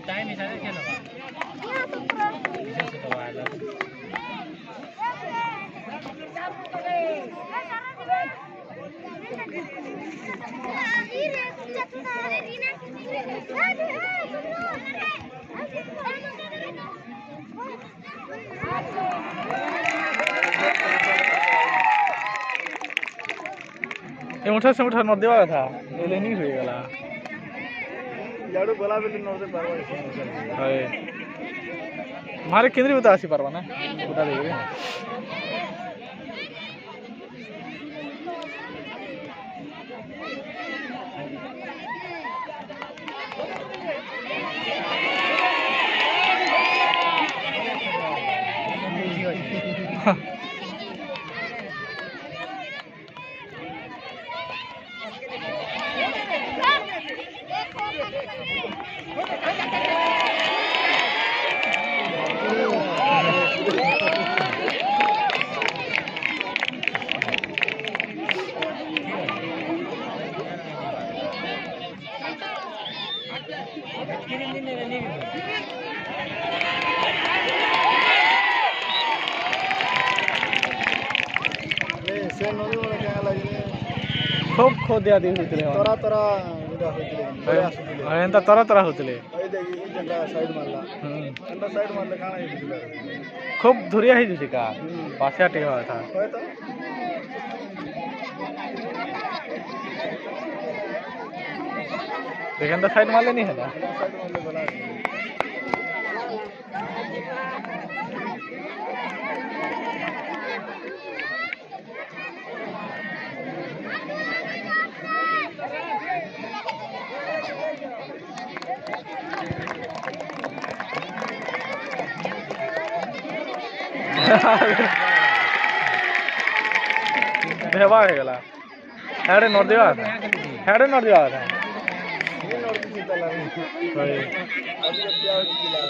time हिसाब से मुठा से मुठा नदी वाला था ले नहीं हुई गला याडू बोला भी नदी परवा है हमारे केंद्रीय बता आसी परवा ना बता देंगे खूब खोदिया दी होतले तोरा तोरा इडा होतले एंता तोरा तोरा होतले ओइ देखि ई जंगा साइड मारला एंता साइड मारले काना हिदिला खूब धुरिया ही दिसी का पाछा टेवा था होय तो देखन तो साइड मारले नहीं है ना साइड मारले भला भेवा है गला हेडे नोट दिया था हेडे नोट दिया था ये नोट की तला भाई अभी क्या दिला